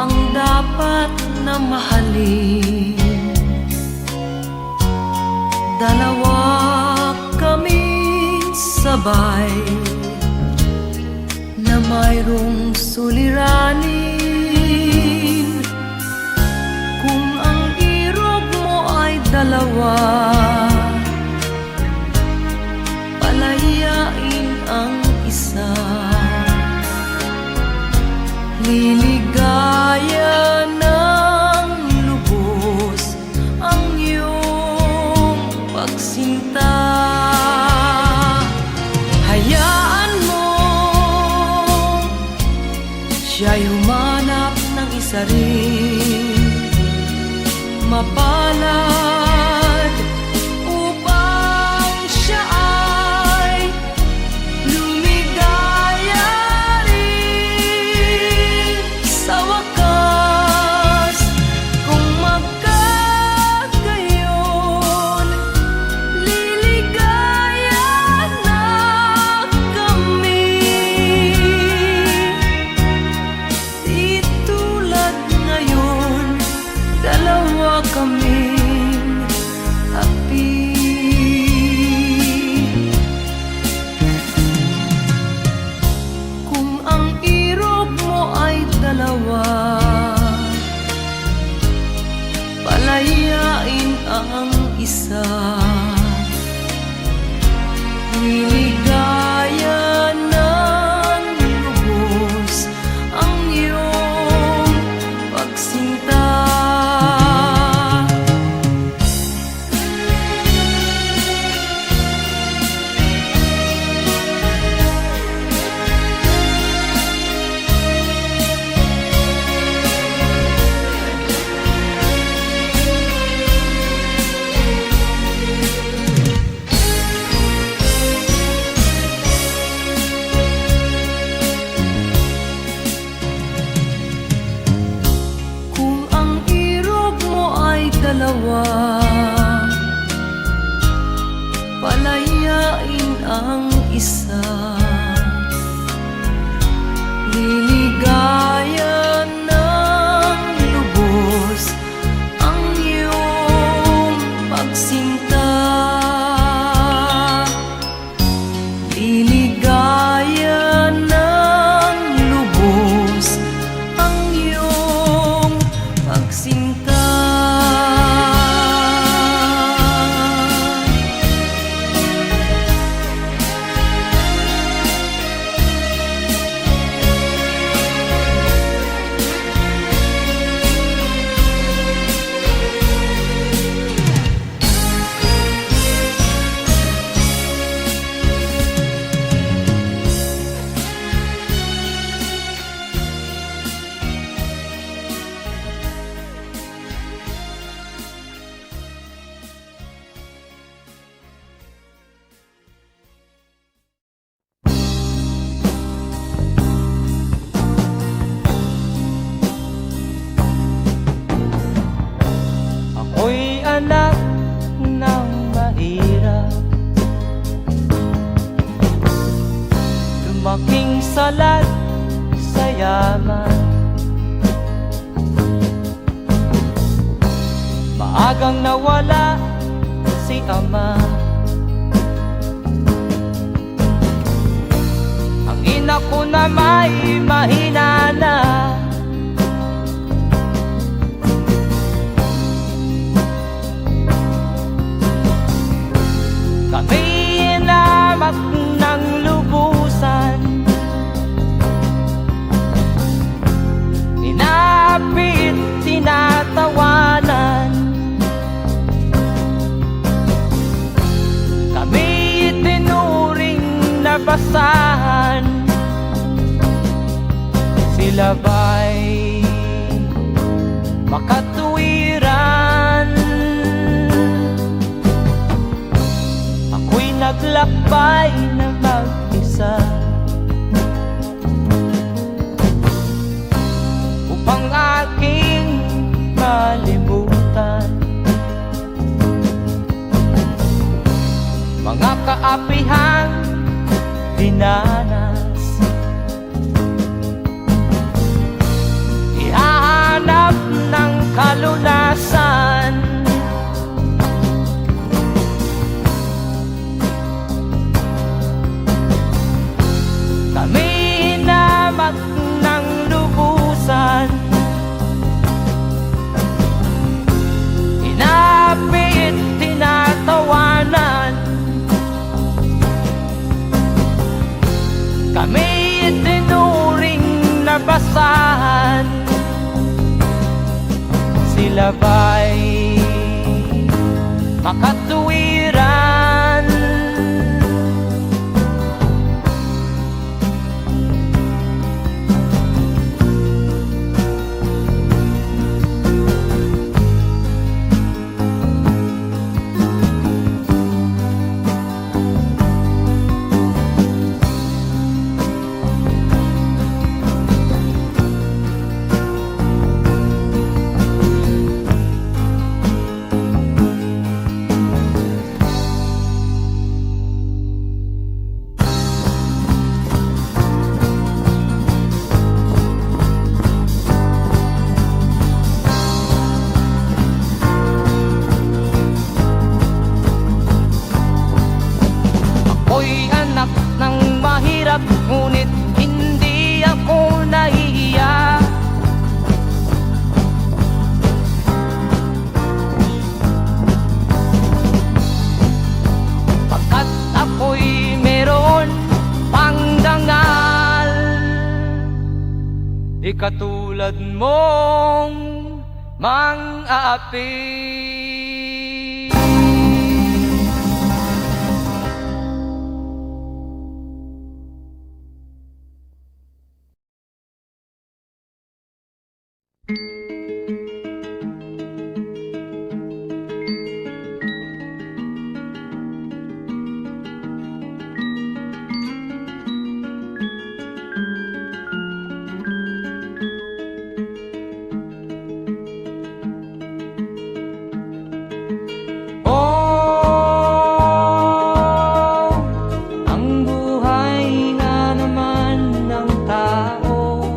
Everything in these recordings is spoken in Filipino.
ang dapat na mahalin. Dalawa kaming sabay na mayroong suliranin. Kung ang irog mo ay dalawa, palayain ang isa. Liligaya ng lubos ang iyong pagsinta. Hayaan mo siya'y humanap ng isa rin mapalad upang siya ay lumigaya rin sa wakas. Kung magkagayon, liligaya na kami. Di tulad ngayon, dalawa kaming api. Kung ang irog mo ay dalawa, palayain ang isa. Liligaya ng lubos ang iyong pagsinta. Kung ang irog mo ay dalawa, palayain ang isa. Liligaya ng lubos ang iyong pagsinta. Liligaya ng lubos ang iyong pagsinta. Ako'y anak ng mahirap, lumaking salat sa yaman. Maagang nawala si ama, ang ina ko na may mahina na. Kami inamak ng lubusan, inapit, tinatawanan. Kami itinuring na basahan, sila ba'y makatuwiran? Ako'y naglakbay na mag-isa upang aking malimutan mga kaapihang dinanas. Ihahangin Kami itinuring na basahan, sila ba'y makatuwiran? Ako'y anak ng mahirap, ngunit hindi ako nahihiya. Pagkat ako'y meron pang dangal, di katulad mong mang-aapi. Ang buhay nga naman ng tao,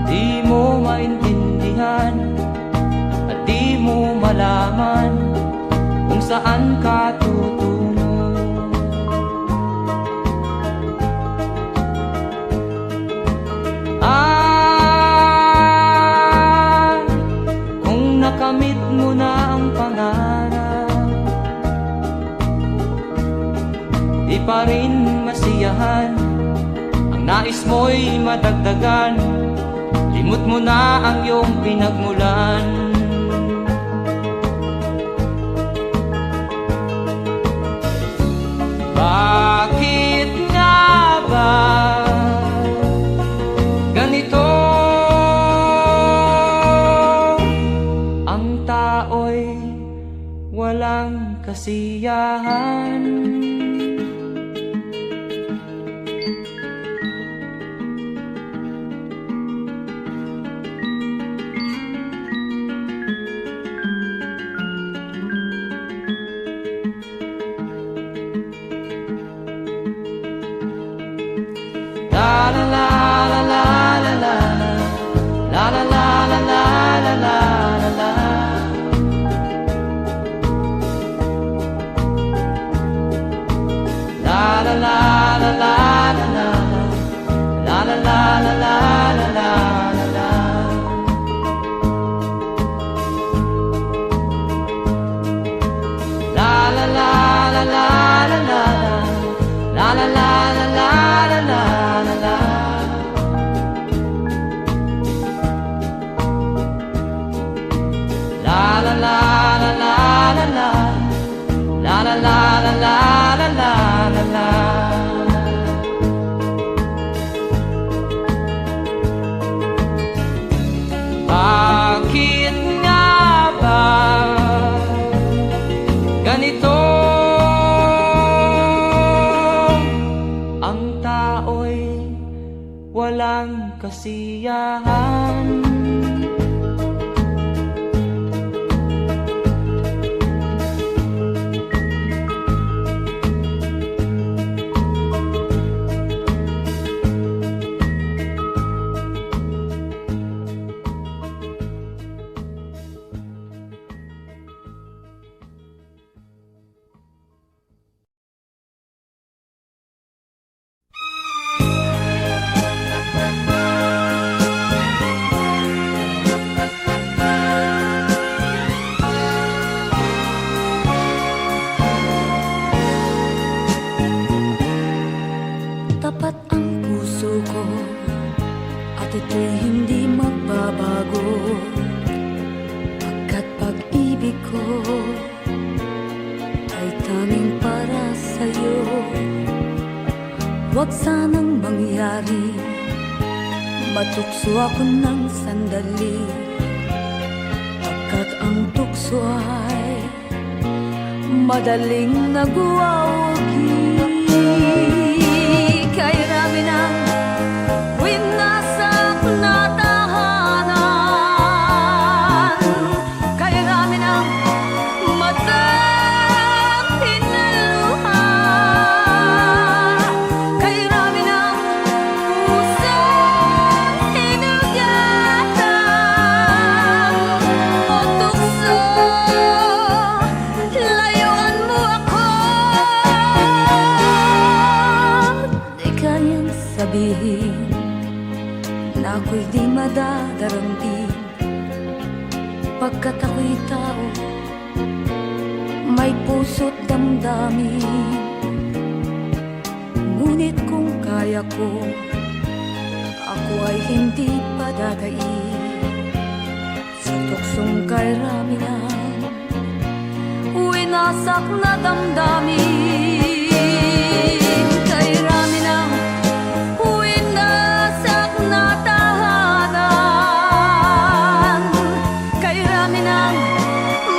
di mo maintindihan at di mo malaman kung saan ka tutungo. Kung nakamit mo na ang pangarap, di pa rin masiyahan. Ang nais mo'y madagdagan, limot mo na ang iyong pinagmulan. Bakit nga ba ganito? Ang tao'y walang kasiyahan. La la la la la la la, la la la la la la la la. La la la la la la la, la la la la la la la la. La la la la la la la, la la la la la la la. La la la la la la la, la la la la la la la la. Bakit nga ba ganito? Ang tao'y walang kasiyahan. Huwag sanang mangyari, matukso ako ng sandali, pagkat ang tukso ay madaling nagwawagi. Kay rami ng winasak na tahanan, kay rami ng matang hinaluha, kay rami ng pusang hinugatan. O tukso, layuan mo ako. Di kayang sabihin na ako'y di madadaramdin, pagkat ako'y tao, may puso't damdamin. Ngunit kung kaya ko, ako ay hindi padadaig sa tuksong kay rami ng winasak na damdamin. Kay rami ng winasak na tahanan, kay rami ng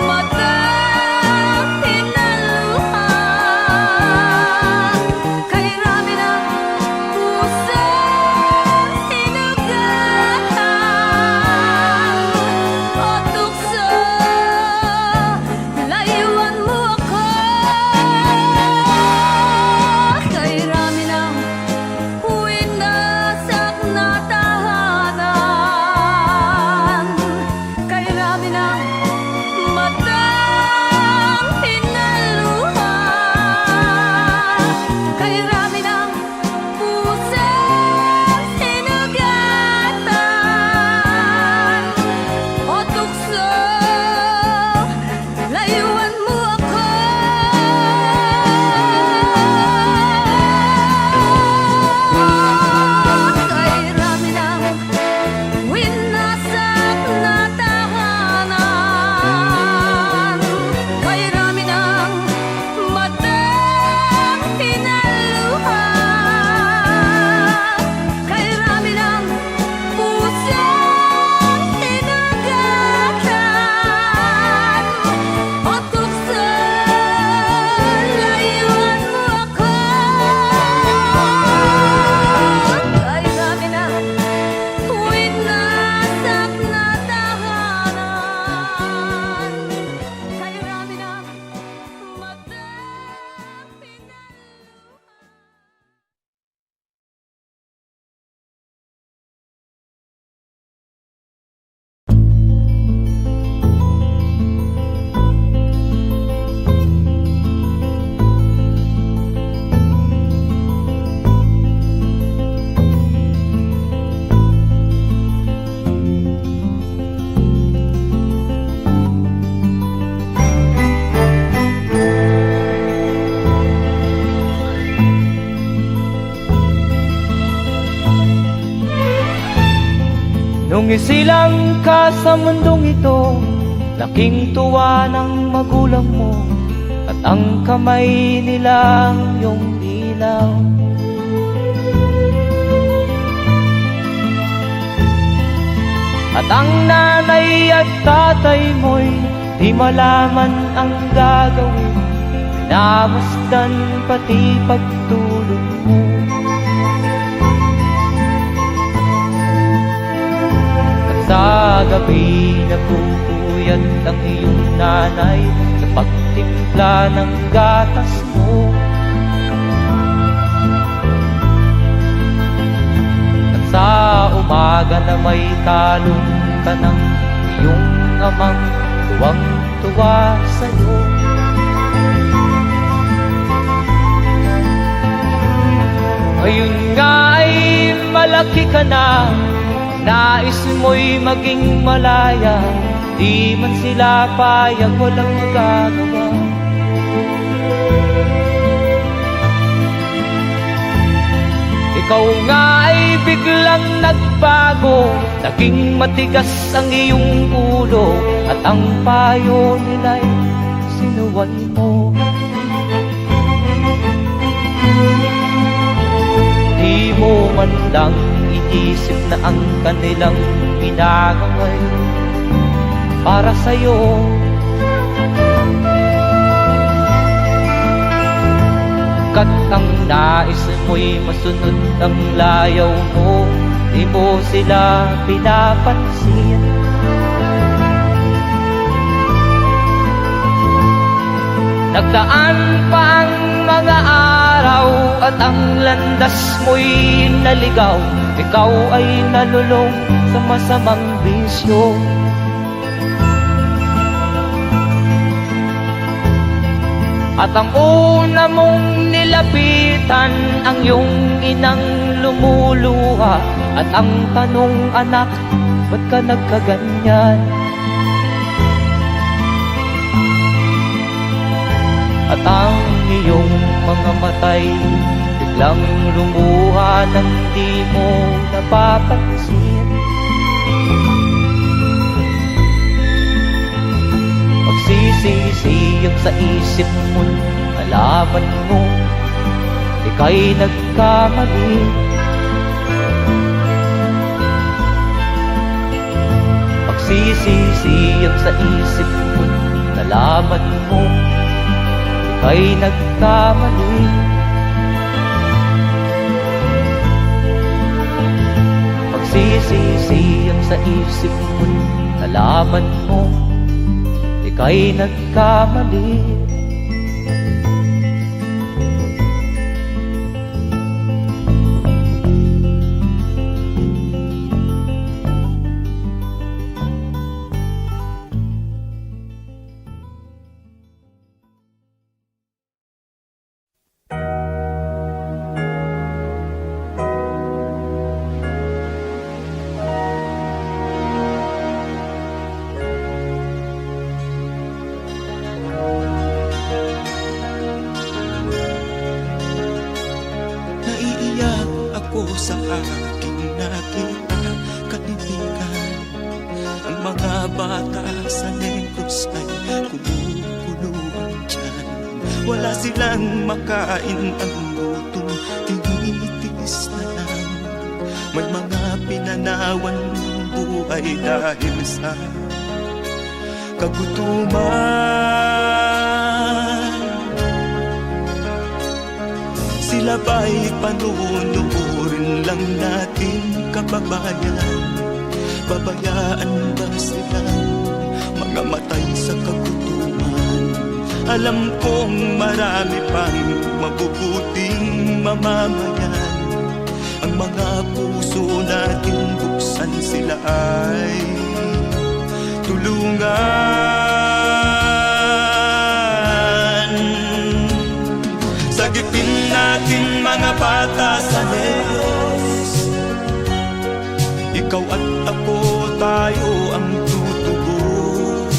matang hinaluha, kay rami ng pusang hinugatan. O tukso, layuan mo ako. Kay rami ng winasak na tahanan, kay rami ng matang hinaluha, kay rami ng pusang hinugatan. O tukso, layuan mo ako. Kay rami ng winasak na tahanan, kay rami ng matang hinaluha, kay rami ng pusang hinugatan. O tukso, layuan mo ako. Kay rami ng winasak na tahanan, kay rami ng matang hinaluha. Nung isilang ka sa mundong ito, laking tuwa ng magulang mo, at ang kamay nila ang iyong ilaw. At ang nanay at tatay mo'y di malaman ang gagawin, namasdan pati pagtulog mo. Sa gabi napupuyat ang iyong nanay sa pagtimpla ng gatas mo. At sa umaga na may talong ka ng iyong amang tuwang-tuwa sa'yo. Ngayon nga ay malaki ka na, nais mo'y maging malaya, di man sila payag, walang magagawa. Ikaw nga ay biglang nagbago, naging matigas ang iyong ulo, at ang payo nila'y sinuway mo. man lang inisip na ang kanilang ginagaway para sa'yo. Kat ang nais mo'y masunod ang layaw mo, di mo sila pinapansin. Nagdaan pa ang mga araw at ang landas mo'y naligaw. Ikaw ay nalulong sa masamang bisyo. At ang una mong nilapitan ang iyong inang lumuluha. At ang tanong, anak, ba't ka nagkaganyan? At ang iyong mga matay biglang lumuha nang di mo napapansin. Magsisisiyag sa isip mo, nalaman mo ika'y nagkamali. Magsisisiyag sa isip mo, nalaman mo ika'y nagkamali. Magsisisiyag sa isip mo, nalaman mo ika'y nagkamali. Sa aking nakita kaibigan, ang mga bata sa Negros ay kumukuluan dyan. Wala silang makain, ang gutom tinitiis na lang. May mga pinanawan ng buhay dahil sa kagutuman. Sila ba'y panunurin lang natin, kababayan? Babayaan ba silang mga matay sa kagutuman? Alam kong marami pang mabubuting mamamayan. Ang mga puso natin buksan, sila ay tulungan. Sagipin natin mga bata sa Negros, ikaw at ako, tayo ang tutubos.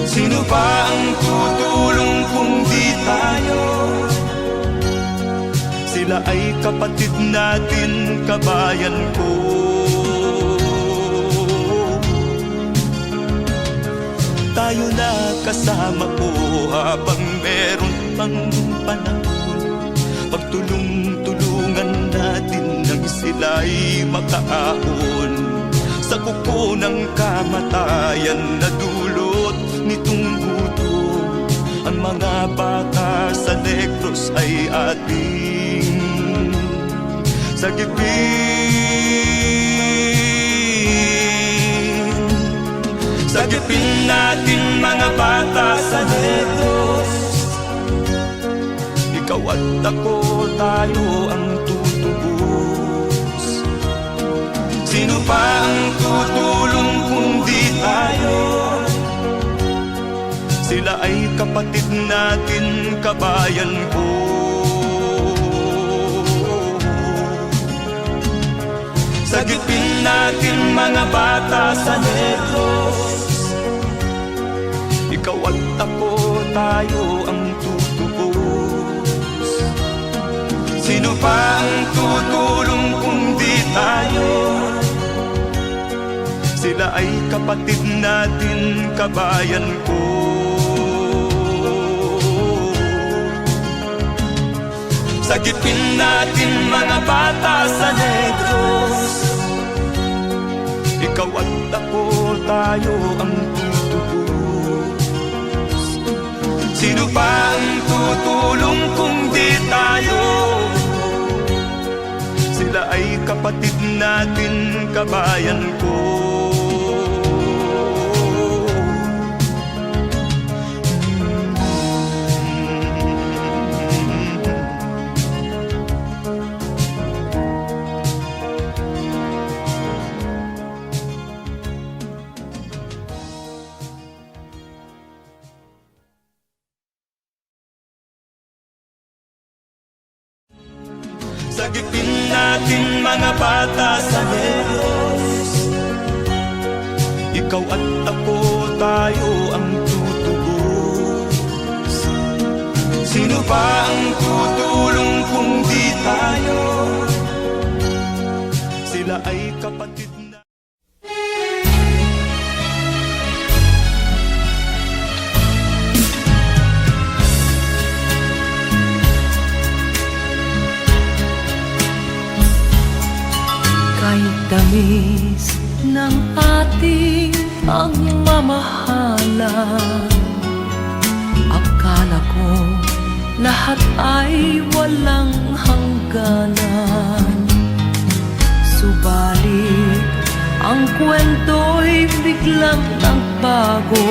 Sino ba ang tutulong kung di tayo? Sila ay kapatid natin, kabayan ko. Tayo na kasama ko habang meron pang panahon. Pagtulong-tulungan natin nang sila'y makaahon sa kuko ng kamatayan na dulot nitong gutom. Ang mga bata sa Negros ay ating sagipin. Sagipin natin mga bata sa Negros, ikaw at ako, tayo ang tutubos. Sino pa ang tutulong kung di tayo? Sila ay kapatid natin, kabayan ko. Sagipin natin mga bata sa Negros, ikaw at ako, tayo ang tutubos. Sino pa ang tutulong kung di tayo? Sila ay kapatid natin, kabayan ko. Sagipin natin mga bata sa negros. Ikaw at ako, tayo ang tutubos. Sino pa ang tutulong kung di tayo? Sila ay kapatid natin, kabayan ko. Sagipin natin mga bata sa negros. Ikaw at ako, tayo ang tutubos. Sino ba ang tutulong kung di tayo? Sila ay kapatid na. Kahit tamis ng ating pagmamahalan, akala ko lahat ay walang hangganan. Subalit ang kwento'y biglang nagbago.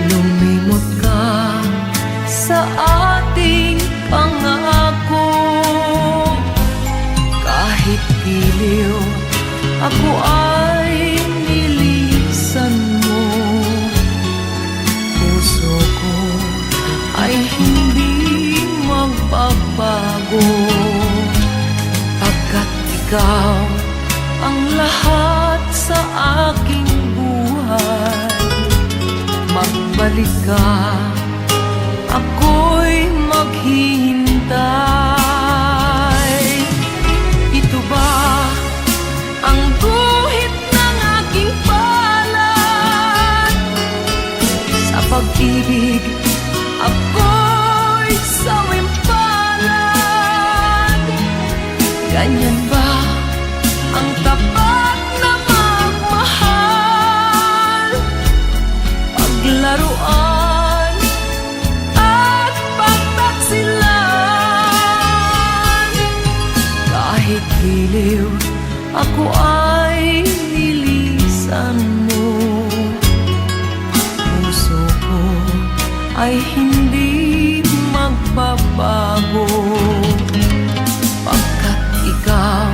Lumimot ka sa ating pangako. Kahit giliw, ako ay nilisan mo. Puso ko ay hindi magbabago, pagkat ikaw ang lahat sa aking buhay. Magbalik ka, ako'y maghihintay. Ito ba ang guhit ng aking palad? Sa pag-ibig, ako'y sawimpalad. Ganyan ba ang tapat na magmahal? Paglaruan at pagtaksilan. Kahit giliw, ako ay nilisan mo. Puso ko ay hindi magbabago, pagkat ikaw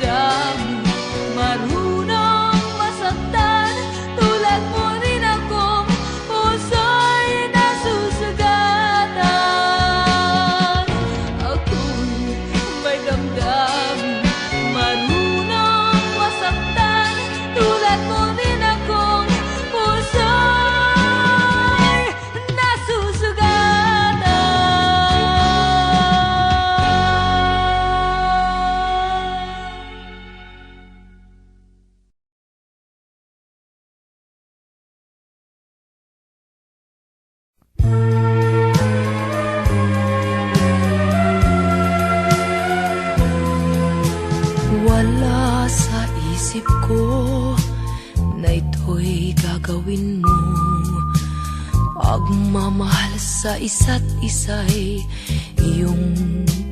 damdamin, marunong masaktan. Tulad mo rin akong puso'y nasusugatan. Ako'y may damdamin, marunong masaktan. Tulad mo rin akong puso'y nasusugatan. Wala sa isip ko na ito'y gagawin mo. Pagmamahal sa isa't isa'y iyong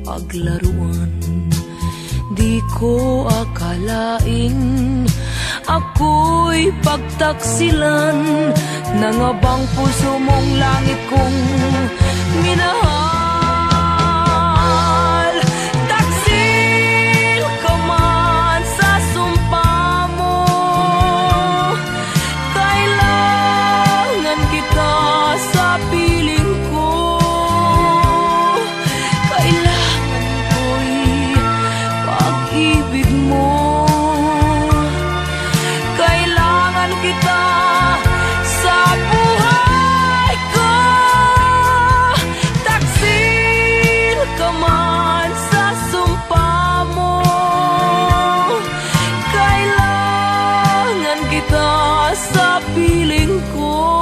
paglaruan. Di ko akalaing ako'y pagtaksilan ng abang puso mong langit kong minahal. Taksil ka man sa sumpa mo, kailangan kita sa piling ko. Kailangan ko'y pag-ibig mo. Kailangan kita sa buhay ko. Taksil ka man sa sumpa mo, kailangan kita sa piling ko.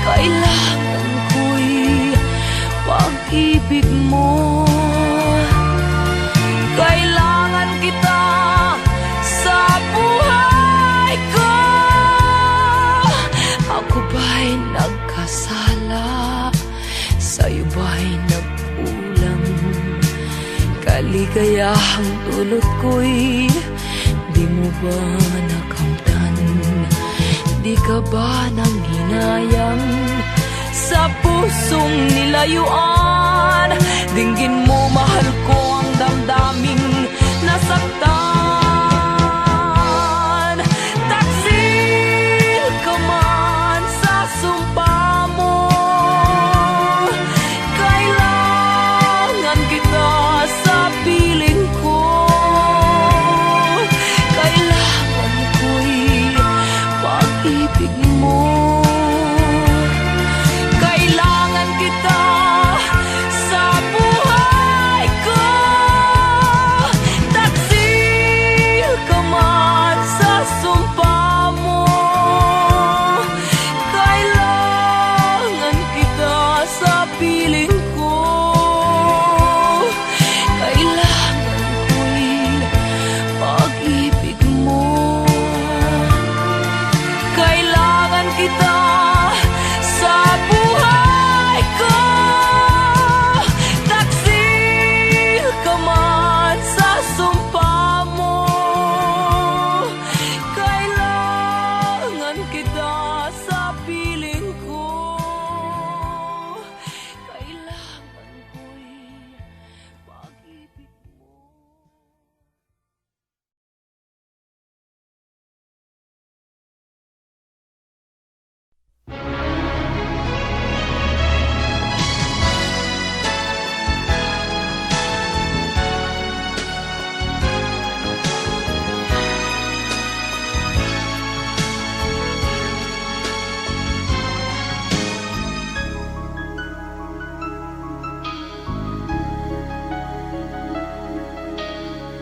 Kailangan ko'y pag-ibig mo. Kailangan kita sa buhay ko. Ako ba'y nagkasala? Sa'yo ba'y nagkulang? Kaligayahang dulot ko'y di mo ba nakamtan? Di ka ba nang hinayang sa pusong nilayuan? Dinggin mo, mahal ko, ang damdaming nasaktan. Taksil ka man sa sumpa mo, kailangan kita sa piling ko. Kailangan ko'y pag-ibig mo. Kailangan kita sa buhay ko. Taksil ka man sa sumpa mo, kailangan kita sa piling ko. Kailangan ko'y pag-ibig mo. Kailangan kita sa buhay ko. Taksil ka man sa sumpa mo, kailangan kita sa piling ko. Kailangan ko'y pag-ibig mo.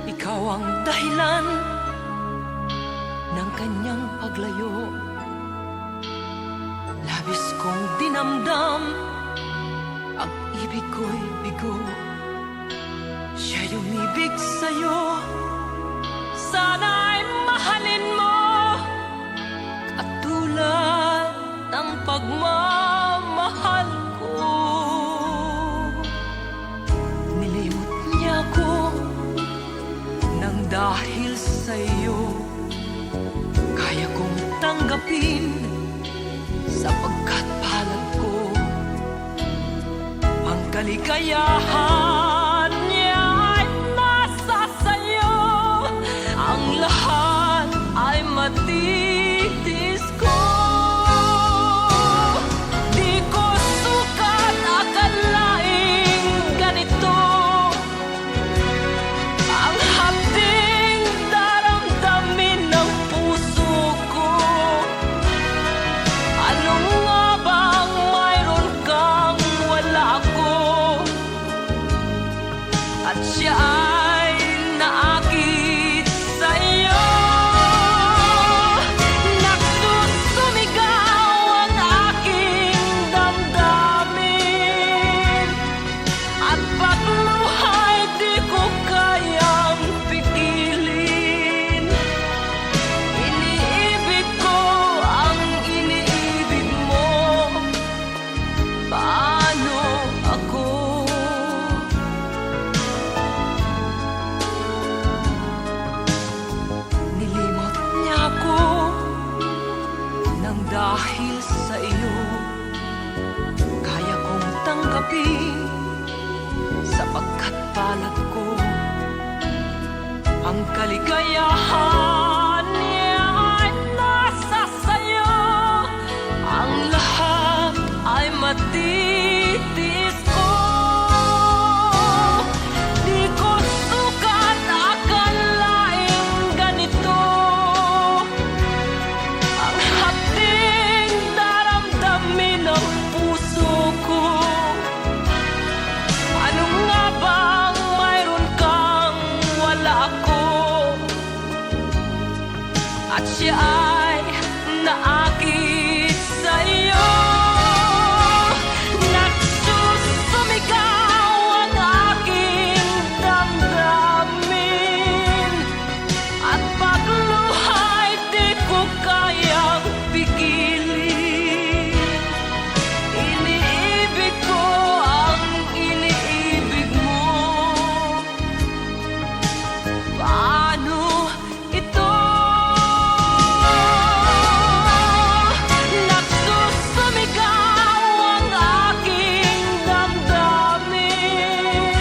Ikaw ang dahilan ng kanyang paglayo. Labis kong dinamdam, ang ibig ko'y bigo. Siya'y umibig sa'yo, sana'y mahalin mo, katulad ng pagmamahal ko. Nilimot niya ko nang dahil sa'yo, kaya kong tanggapin sapagkat palad ko. Ang kaligayahan niya ay nasa Ang kaligayahan niya ay nasa sayo. Ang lahat ay matitis ko. Di ko sukat akalaing ganito. Ang hapding daramdamin ng puso ko. Ano nga bang mayroon kang wala ako? At siya ay naakit sa'yo. Nagsusumigaw ang aking damdamin. At pagluha'y di ko kayang pigilin. Iniibig ko ang iniibig mo. Paano ito? Nagsusumigaw ang aking damdamin.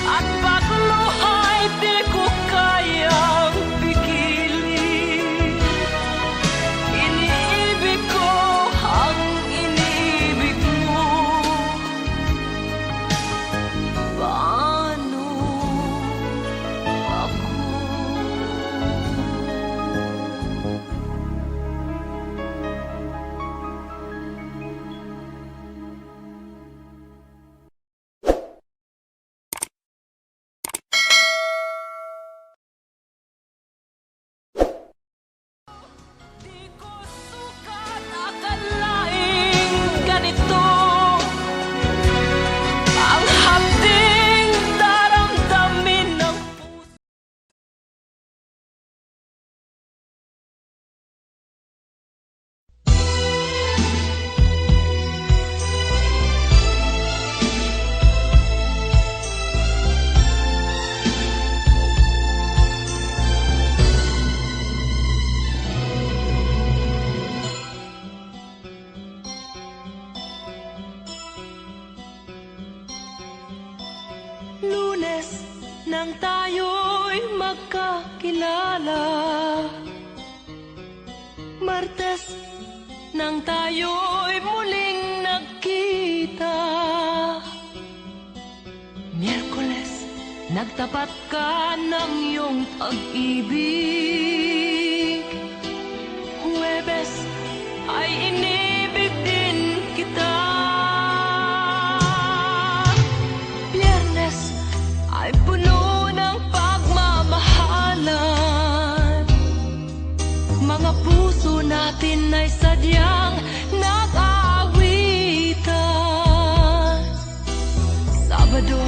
At pagluha'y di ko kayang pigilin. Iniibig ko ang iniibig mo. Paano ako? Di ko sukat akalaing ganito. Ang hapding daramdamin ng puso. Lunes nang tayo'y magkakilala. Martes nang tayo'y muling nagkita. Miyerkules, nagtapat ka ng iyong pag-ibig. Huwebes ay inibig din kita. Biyernes ay puno ng pagmamahalan. Mga puso natin ay sadyang nag-aawitan. Sabado,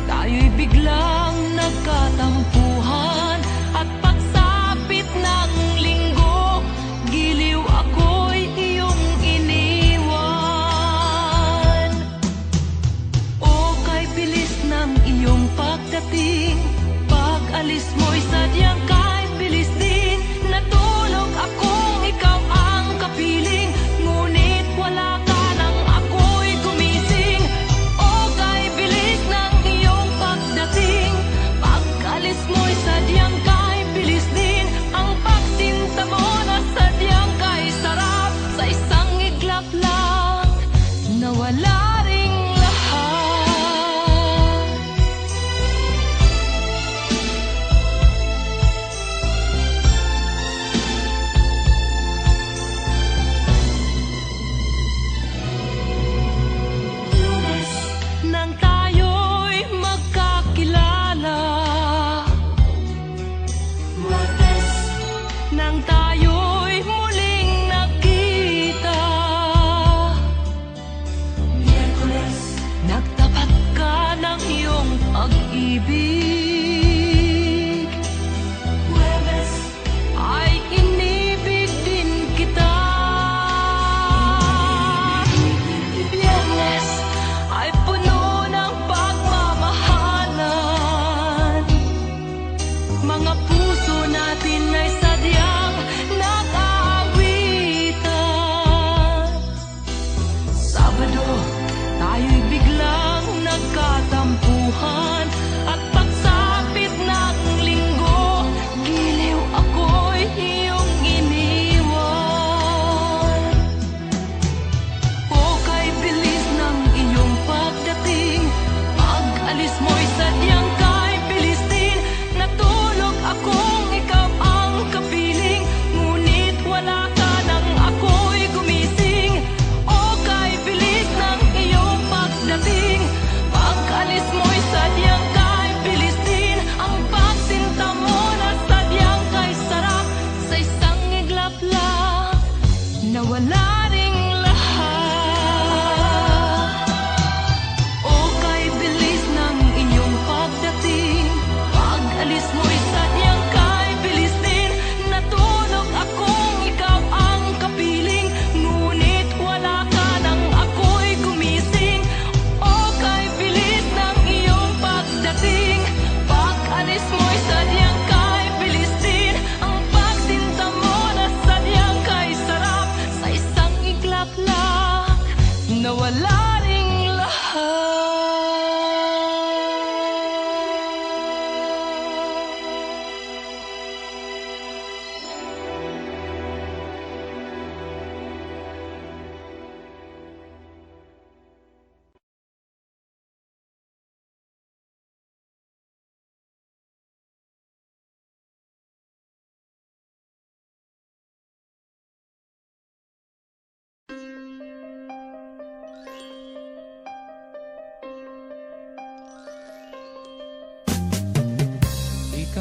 tayo'y biglang nagkatampuhan. At pagsapit ng linggo, giliw ako'y iyong iniwan. O kay bilis ng iyong pagdating, pag-alis mo'y sadyang kay bilis din. Natulog akong ikaw ang kapiling, ngunit wala ka nang ako'y gumising. O kay bilis ng iyong pagdating, pag-alis mo'y sadyang kay bilis din. Ang pagsinta mo na sadyang kay sarap, sa isang iglap lang nawala ring lahat.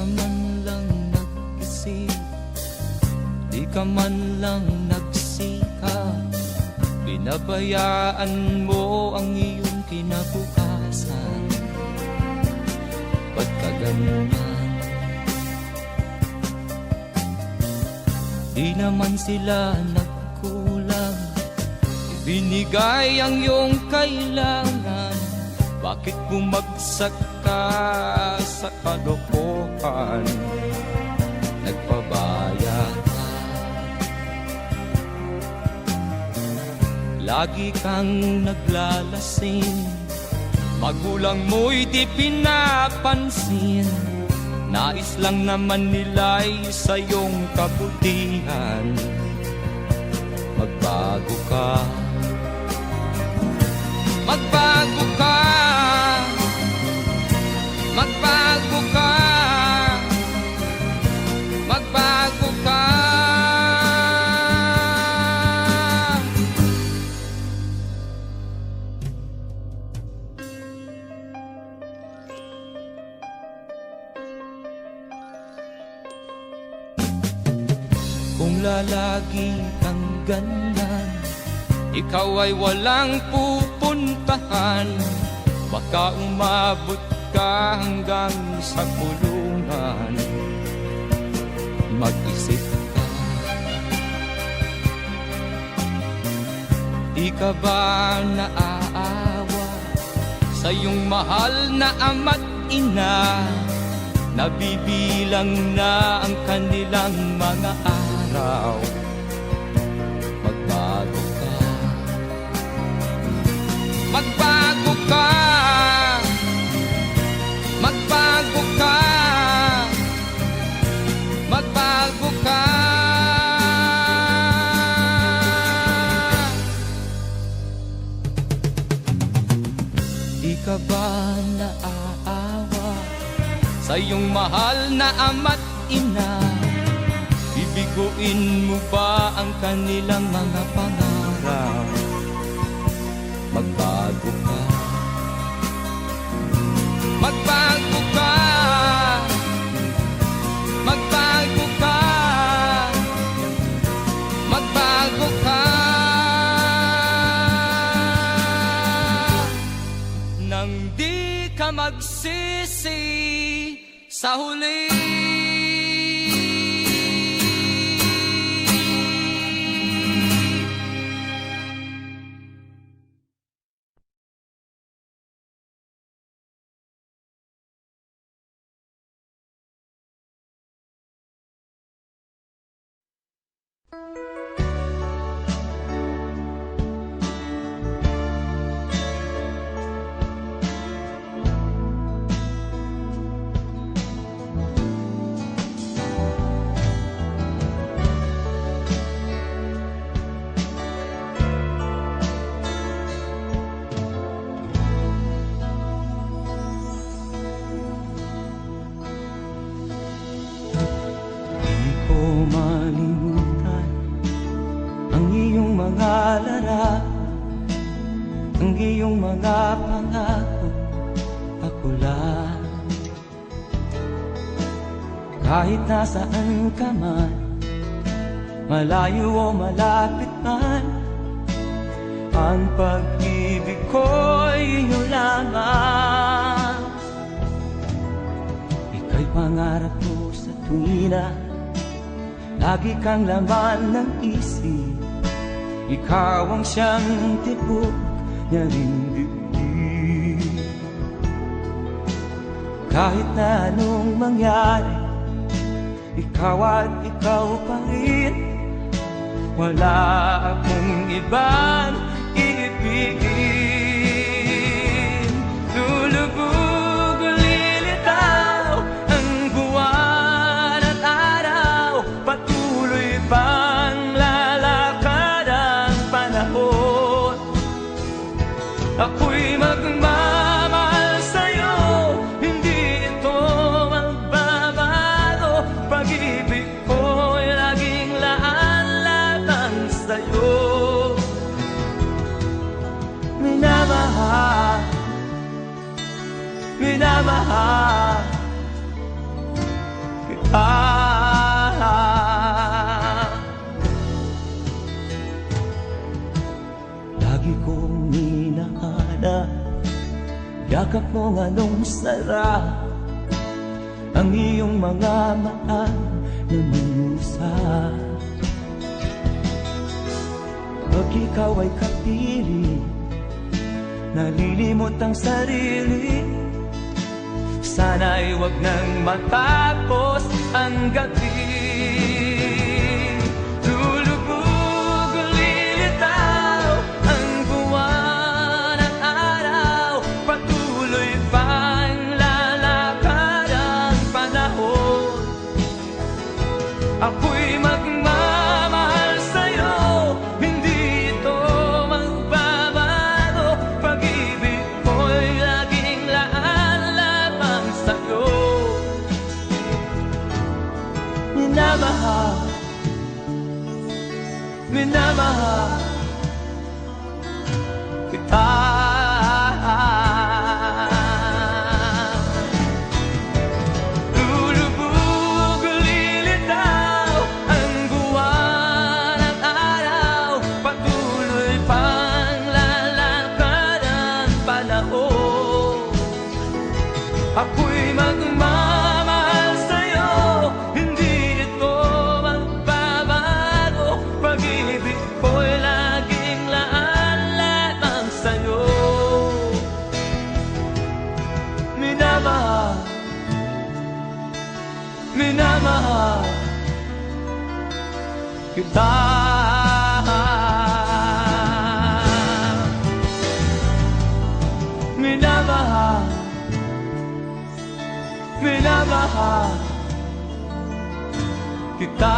ka man lang nag-isip, di ka man lang nagsikap, binabayaan mo ang iyong kinabukasan. Ba't ka ganyan? Di naman sila nagkulang, ibinigay ang iyong kailangan. Bakit bumagsak ka sa kalokohan? Nagpabaya ka, lagi kang naglalasing, magulang mo'y di pinapansin. Nais lang naman nila'y sa iyong kabutihan. Magbago ka, magbago ka, magbago ka, magbago ka. Kung lalagi kang ganyan, ikaw ay walang pupuntahan. Baka umabot ka hanggang sa kulungan. Mag-isip ka, di ka ba naaawa sa iyong mahal na ama't ina? Nabibilang na ang kanilang mga araw. Magbago ka, magbago ka, magbago ka, magbago ka. Di ka ba naaawa sa iyong mahal na ama't ina? Bibiguin mo ba ang kanilang mga pangarap? Magbago ka, magbago ka, magbago ka, magbago ka. Nang di ka magsisi sa huli. Malimutan ang iyong mga larap, ang iyong mga pangako, ako lang. Kahit nasaan ka man, malayo o malapit man, ang pag-ibig ko'y iyo lamang. Ika'y pangarap ko sa tuwina, lagi kang laman ng isip. Ikaw ang siyang tibok niya ring dibdib. Kahit na anong mangyari, ikaw at ikaw pa rin. Wala akong ibang iibigin. Lulubog o lilitaw ang buwan at araw, patuloy pang lalakad ang panahon. Ako'y magmamahal sa'yo, hindi ito magbabago. Pag-ibig ko'y laging laan-latang sa'yo. yakap mo anong sarap, ang iyong mga mata namumusa. Pag ikaw ay kapili, nalilimot ang sarili. Sana'y wag nang matapos ang gabi. Lulubog, lilitaw ang buwan at araw. Patuloy pang lalakad ang panahon. Ako'y magmamahal sa'yo, hindi ito magbabago. Pag-ibig ko'y laging laan lamang sa'yo. Minamahal, minamahal kita. Lulubog, lilitaw ang buwan at araw. Patuloy pang lalakad ang panahon. Ako'y magmamahal sa'yo, hindi ito magbabago. Pag-ibig ko'y laging laan lamang sa'yo. Minamahal, minamahal kita. Minamahal, minamahal kita.